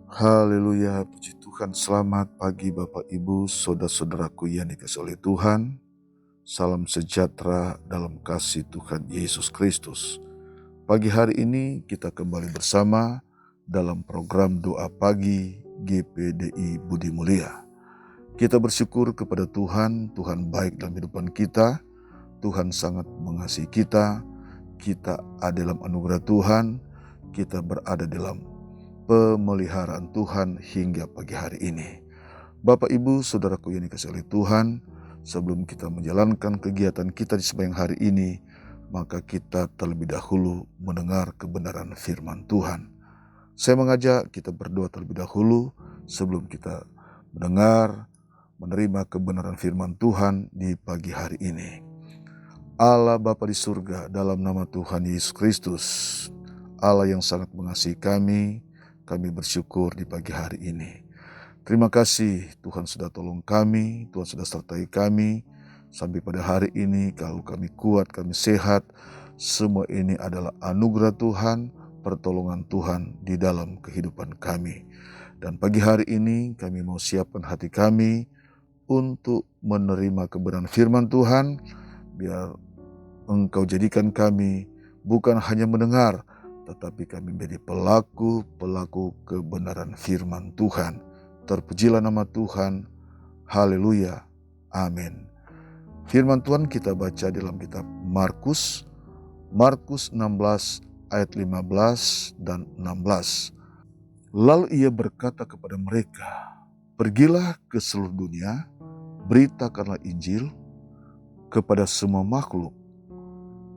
Haleluya, puji Tuhan. Selamat pagi Bapak Ibu, saudara-saudaraku yang dikasihi oleh Tuhan. Salam sejahtera dalam kasih Tuhan Yesus Kristus. Pagi hari ini kita kembali bersama dalam program doa pagi GPDI Budi Mulia. Kita bersyukur kepada Tuhan, Tuhan baik dalam kehidupan kita. Tuhan sangat mengasihi kita. Kita ada dalam anugerah Tuhan. Kita berada dalam pemeliharaan Tuhan hingga pagi hari ini. Bapak Ibu saudaraku yang dikasihi oleh Tuhan, sebelum kita menjalankan kegiatan kita di sepanjang hari ini, maka kita terlebih dahulu mendengar kebenaran firman Tuhan. Saya mengajak kita berdoa terlebih dahulu sebelum kita menerima kebenaran firman Tuhan di pagi hari ini. Allah Bapa di surga, dalam nama Tuhan Yesus Kristus, Allah yang sangat mengasihi kami bersyukur di pagi hari ini. Terima kasih Tuhan sudah tolong kami, Tuhan sudah sertai kami sampai pada hari ini. Kalau kami kuat, kami sehat, semua ini adalah anugerah Tuhan, pertolongan Tuhan di dalam kehidupan kami. Dan pagi hari ini kami mau siapkan hati kami untuk menerima kebenaran firman Tuhan, biar Engkau jadikan kami bukan hanya mendengar, tetapi kami menjadi pelaku kebenaran firman Tuhan. Terpujilah nama Tuhan. Haleluya. Amin. Firman Tuhan kita baca dalam kitab Markus 16 ayat 15 dan 16. Lalu ia berkata kepada mereka, "Pergilah ke seluruh dunia, beritakanlah Injil kepada semua makhluk.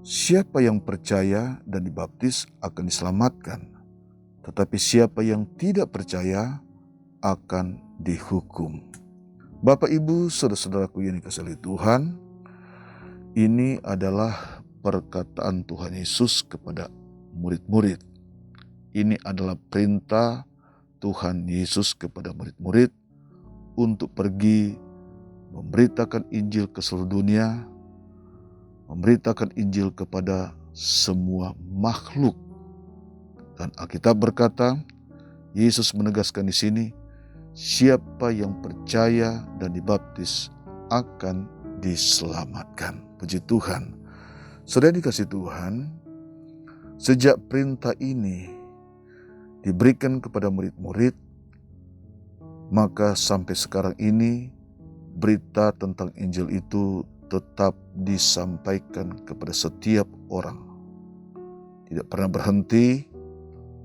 Siapa yang percaya dan dibaptis akan diselamatkan, tetapi siapa yang tidak percaya akan dihukum." Bapak Ibu saudara-saudaraku yang dikasihi oleh Tuhan, ini adalah perkataan Tuhan Yesus kepada murid-murid. Ini adalah perintah Tuhan Yesus kepada murid-murid untuk pergi memberitakan Injil ke seluruh dunia, memberitakan Injil kepada semua makhluk. Dan Alkitab berkata, Yesus menegaskan di sini, siapa yang percaya dan dibaptis akan diselamatkan. Puji Tuhan. Saudara dikasih Tuhan, sejak perintah ini diberikan kepada murid-murid, maka sampai sekarang ini berita tentang Injil itu tetap disampaikan kepada setiap orang. Tidak pernah berhenti,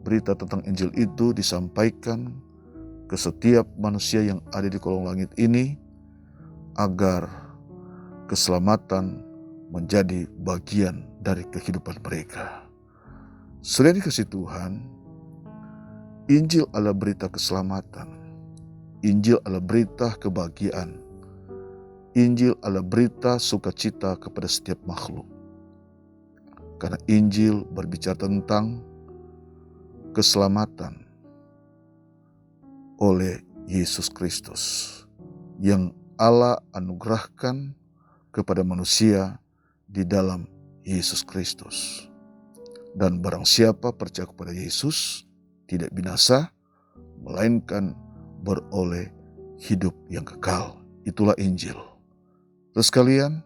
berita tentang Injil itu disampaikan ke setiap manusia yang ada di kolong langit ini, agar keselamatan menjadi bagian dari kehidupan mereka. Saudara dikasihi Tuhan, Injil adalah berita keselamatan. Injil adalah berita kebahagiaan. Injil adalah berita sukacita kepada setiap makhluk. Karena Injil berbicara tentang keselamatan oleh Yesus Kristus yang Allah anugerahkan kepada manusia di dalam Yesus Kristus. Dan barang siapa percaya kepada Yesus tidak binasa, melainkan beroleh hidup yang kekal. Itulah Injil. Terus kalian,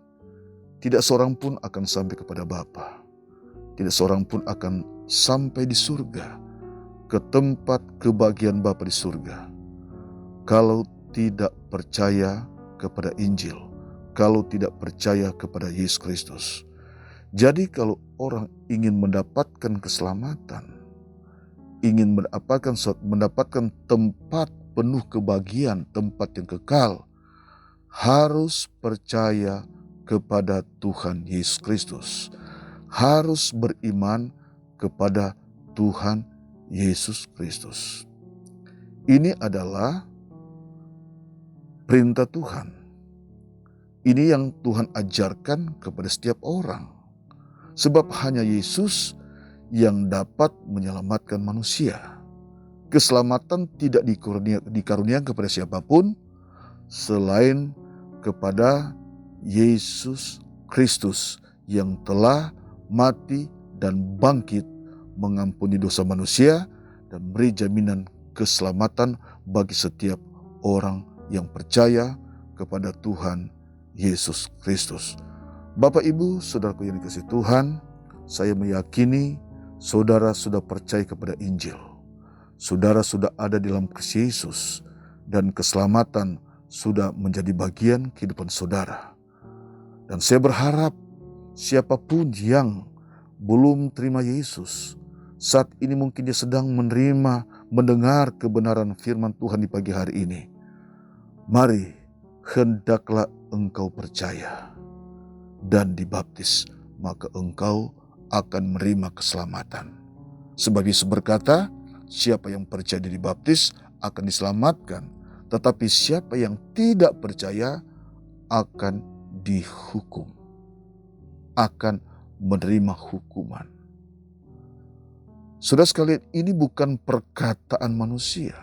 tidak seorang pun akan sampai kepada Bapa. Tidak seorang pun akan sampai di surga, ke tempat kebahagiaan Bapa di surga, kalau tidak percaya kepada Injil, kalau tidak percaya kepada Yesus Kristus. Jadi kalau orang ingin mendapatkan keselamatan, ingin mendapatkan tempat penuh kebahagiaan, tempat yang kekal, harus percaya kepada Tuhan Yesus Kristus. Harus beriman kepada Tuhan Yesus Kristus. Ini adalah perintah Tuhan. Ini yang Tuhan ajarkan kepada setiap orang. Sebab hanya Yesus yang dapat menyelamatkan manusia. Keselamatan tidak dikaruniakan kepada siapapun selain kepada Yesus Kristus yang telah mati dan bangkit mengampuni dosa manusia dan beri jaminan keselamatan bagi setiap orang yang percaya kepada Tuhan Yesus Kristus. Bapak, Ibu, saudaraku yang dikasihi Tuhan, saya meyakini saudara sudah percaya kepada Injil. Saudara sudah ada di dalam Kristus Yesus dan keselamatan sudah menjadi bagian kehidupan saudara. Dan saya berharap siapapun yang belum terima Yesus, saat ini mungkin dia sedang mendengar kebenaran firman Tuhan di pagi hari ini. Mari, hendaklah engkau percaya dan dibaptis, maka engkau akan menerima keselamatan. Sebab Yesus berkata, siapa yang percaya dan dibaptis akan diselamatkan, tetapi siapa yang tidak percaya akan dihukum, akan menerima hukuman. Saudara sekalian, ini bukan perkataan manusia,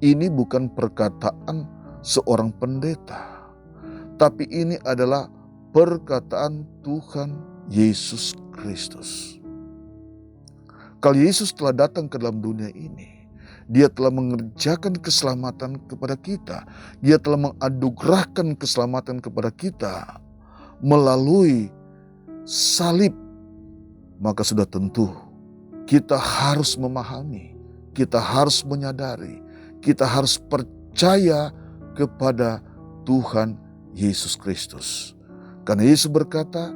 ini bukan perkataan seorang pendeta, tapi ini adalah perkataan Tuhan Yesus Kristus. Kalau Yesus telah datang ke dalam dunia ini, Dia telah mengerjakan keselamatan kepada kita. Dia telah menganugerahkan keselamatan kepada kita melalui salib. Maka sudah tentu kita harus memahami, kita harus menyadari, kita harus percaya kepada Tuhan Yesus Kristus. Karena Yesus berkata,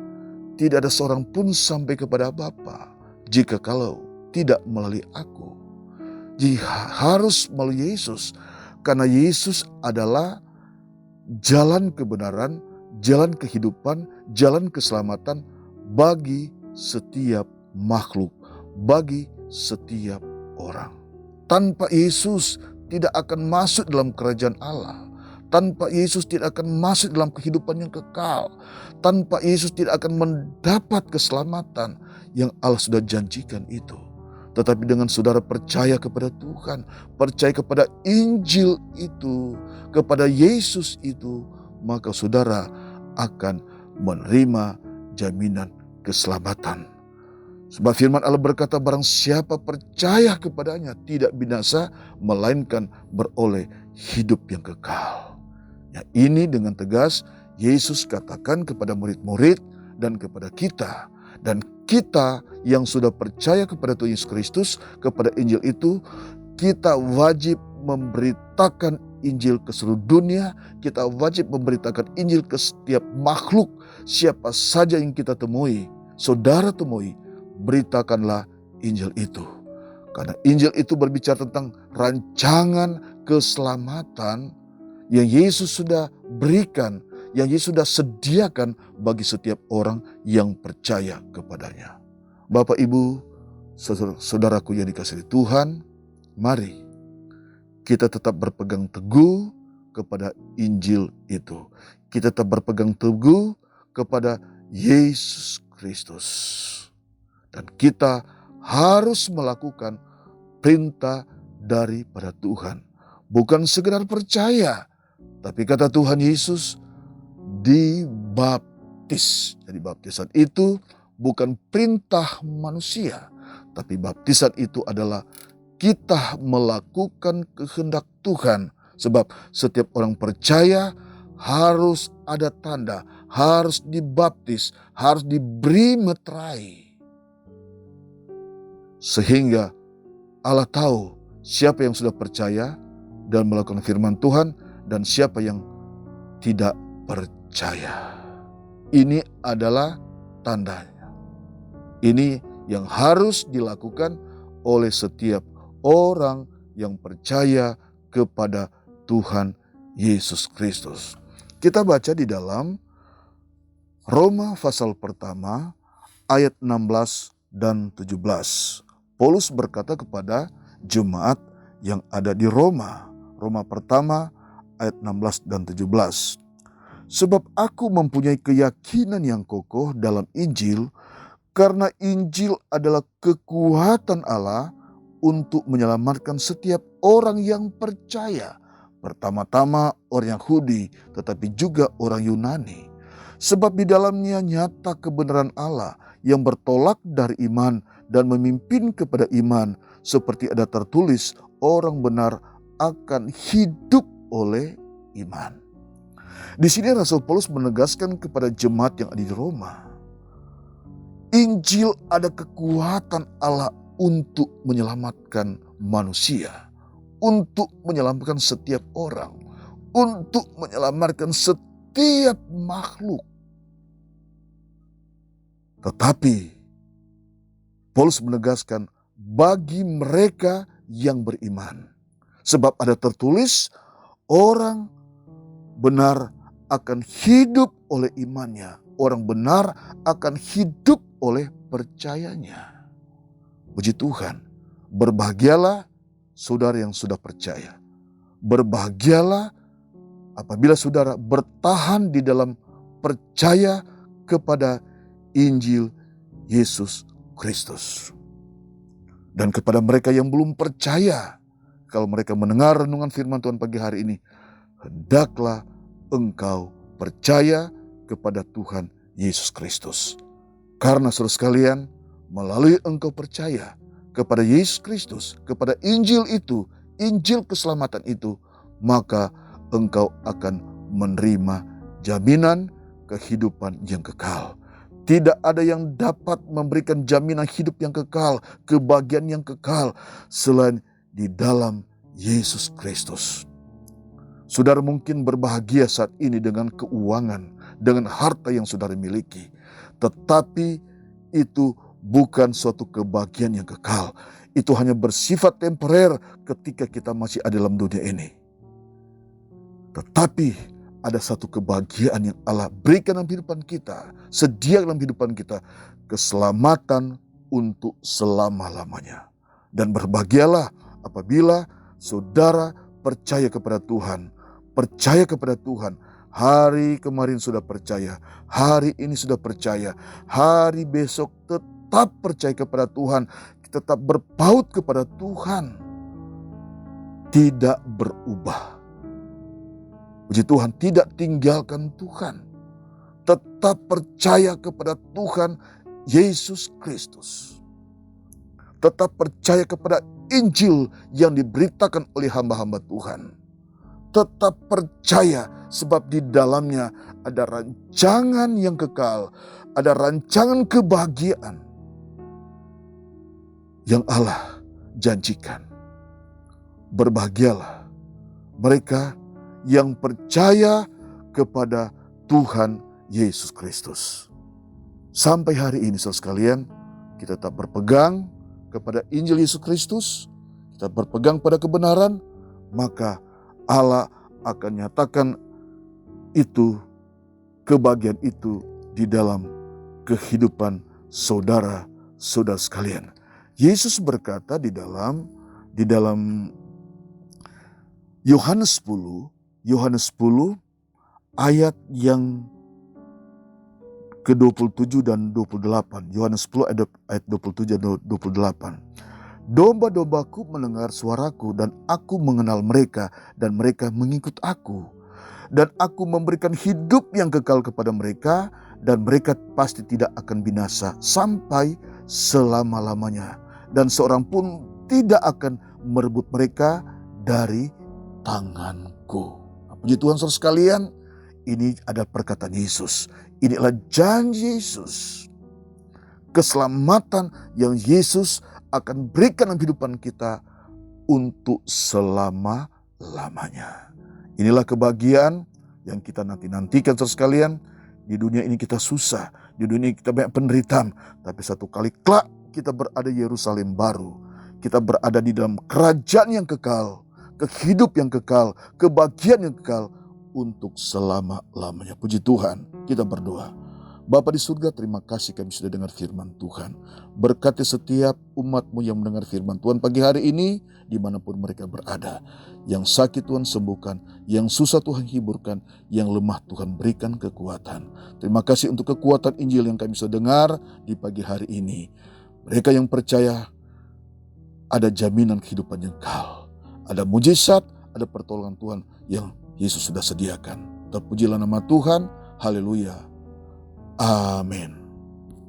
tidak ada seorang pun sampai kepada Bapa jika kalau tidak melalui aku. Jadi harus melalui Yesus, karena Yesus adalah jalan kebenaran, jalan kehidupan, jalan keselamatan bagi setiap makhluk, bagi setiap orang. Tanpa Yesus tidak akan masuk dalam kerajaan Allah. Tanpa Yesus tidak akan masuk dalam kehidupan yang kekal. Tanpa Yesus tidak akan mendapat keselamatan yang Allah sudah janjikan itu. Tetapi dengan saudara percaya kepada Tuhan, percaya kepada Injil itu, kepada Yesus itu, maka saudara akan menerima jaminan keselamatan. Sebab firman Allah berkata, barang siapa percaya kepadanya tidak binasa, melainkan beroleh hidup yang kekal. Ya, ini dengan tegas Yesus katakan kepada murid-murid dan kepada kita. Dan kita yang sudah percaya kepada Tuhan Yesus Kristus, kepada Injil itu, kita wajib memberitakan Injil ke seluruh dunia. Kita wajib memberitakan Injil ke setiap makhluk. Siapa saja yang kita temui, saudara temui, beritakanlah Injil itu. Karena Injil itu berbicara tentang rancangan keselamatan yang Yesus sudah berikan, yang Yesus sudah sediakan bagi setiap orang yang percaya kepadanya. Bapak, Ibu, saudaraku yang dikasihi Tuhan, mari kita tetap berpegang teguh kepada Injil itu. Kita tetap berpegang teguh kepada Yesus Kristus. Dan kita harus melakukan perintah daripada Tuhan. Bukan sekedar percaya, tapi kata Tuhan Yesus, dibaptis. Jadi baptisan itu bukan perintah manusia, tapi baptisan itu adalah kita melakukan kehendak Tuhan. Sebab setiap orang percaya harus ada tanda, harus dibaptis, harus diberi meterai. Sehingga Allah tahu siapa yang sudah percaya dan melakukan firman Tuhan dan siapa yang tidak percaya. Ini adalah tandanya. Ini yang harus dilakukan oleh setiap orang yang percaya kepada Tuhan Yesus Kristus. Kita baca di dalam Roma pasal pertama ayat 16 dan 17. Paulus berkata kepada jemaat yang ada di Roma. Roma pertama ayat 16 dan 17. Sebab aku mempunyai keyakinan yang kokoh dalam Injil, karena Injil adalah kekuatan Allah untuk menyelamatkan setiap orang yang percaya. Pertama-tama orang Yahudi, tetapi juga orang Yunani. Sebab di dalamnya nyata kebenaran Allah yang bertolak dari iman dan memimpin kepada iman, seperti ada tertulis, orang benar akan hidup oleh iman. Di sini Rasul Paulus menegaskan kepada jemaat yang ada di Roma, Injil ada kekuatan Allah untuk menyelamatkan manusia, untuk menyelamatkan setiap orang, untuk menyelamatkan setiap makhluk. Tetapi Paulus menegaskan bagi mereka yang beriman. Sebab ada tertulis, orang benar akan hidup oleh imannya. Orang benar akan hidup oleh percayanya. Puji Tuhan, berbahagialah saudara yang sudah percaya. Berbahagialah apabila saudara bertahan di dalam percaya kepada Injil Yesus Kristus. Dan kepada mereka yang belum percaya, kalau mereka mendengar renungan firman Tuhan pagi hari ini, hendaklah engkau percaya kepada Tuhan Yesus Kristus. Karena saudara sekalian, melalui engkau percaya kepada Yesus Kristus, kepada Injil itu, Injil keselamatan itu, maka engkau akan menerima jaminan kehidupan yang kekal. Tidak ada yang dapat memberikan jaminan hidup yang kekal, kebahagiaan yang kekal, selain di dalam Yesus Kristus. Saudara mungkin berbahagia saat ini dengan keuangan, dengan harta yang saudara miliki. Tetapi itu bukan suatu kebahagiaan yang kekal. Itu hanya bersifat temporer ketika kita masih ada dalam dunia ini. Tetapi ada satu kebahagiaan yang Allah berikan dalam kehidupan kita, sedia dalam kehidupan kita, keselamatan untuk selama-lamanya. Dan berbahagialah apabila saudara percaya kepada Tuhan, percaya kepada Tuhan. Hari kemarin sudah percaya, hari ini sudah percaya, hari besok tetap percaya kepada Tuhan, tetap berpaut kepada Tuhan, tidak berubah. Puji Tuhan, tidak tinggalkan Tuhan. Tetap percaya kepada Tuhan Yesus Kristus. Tetap percaya kepada Injil yang diberitakan oleh hamba-hamba Tuhan. Tetap percaya sebab di dalamnya ada rancangan yang kekal. Ada rancangan kebahagiaan yang Allah janjikan. Berbahagialah mereka yang percaya kepada Tuhan Yesus Kristus. Sampai hari ini saudara sekalian, kita tetap berpegang kepada Injil Yesus Kristus, kita berpegang pada kebenaran, maka Allah akan nyatakan itu, kebahagiaan itu di dalam kehidupan saudara-saudara sekalian. Yesus berkata di dalam Yohanes 10 ayat yang ke-27 dan 28. Yohanes 10 ayat 27 dan 28. Domba-dombaku mendengar suaraku dan aku mengenal mereka dan mereka mengikut aku. Dan aku memberikan hidup yang kekal kepada mereka dan mereka pasti tidak akan binasa sampai selama-lamanya. Dan seorang pun tidak akan merebut mereka dari tanganku. Puji Tuhan saudara sekalian, ini adalah perkataan Yesus. Ini adalah janji Yesus. Keselamatan yang Yesus akan berikan dalam kehidupan kita untuk selama-lamanya. Inilah kebahagiaan yang kita nantikan saudara sekalian. Di dunia ini kita susah, di dunia ini kita banyak penderitaan. Tapi satu kali kelak kita berada di Yerusalem baru. Kita berada di dalam kerajaan yang kekal, kehidup yang kekal, kebahagiaan yang kekal untuk selama-lamanya. Puji Tuhan, kita berdoa. Bapa di surga, terima kasih kami sudah dengar firman Tuhan. Berkati setiap umat-Mu yang mendengar firman Tuhan pagi hari ini, dimanapun mereka berada. Yang sakit Tuhan sembuhkan, yang susah Tuhan hiburkan, yang lemah Tuhan berikan kekuatan. Terima kasih untuk kekuatan Injil yang kami sudah dengar di pagi hari ini. Mereka yang percaya, ada jaminan kehidupan yang kekal. Ada mujizat, ada pertolongan Tuhan yang Yesus sudah sediakan. Terpujilah nama Tuhan. Haleluya. Amin.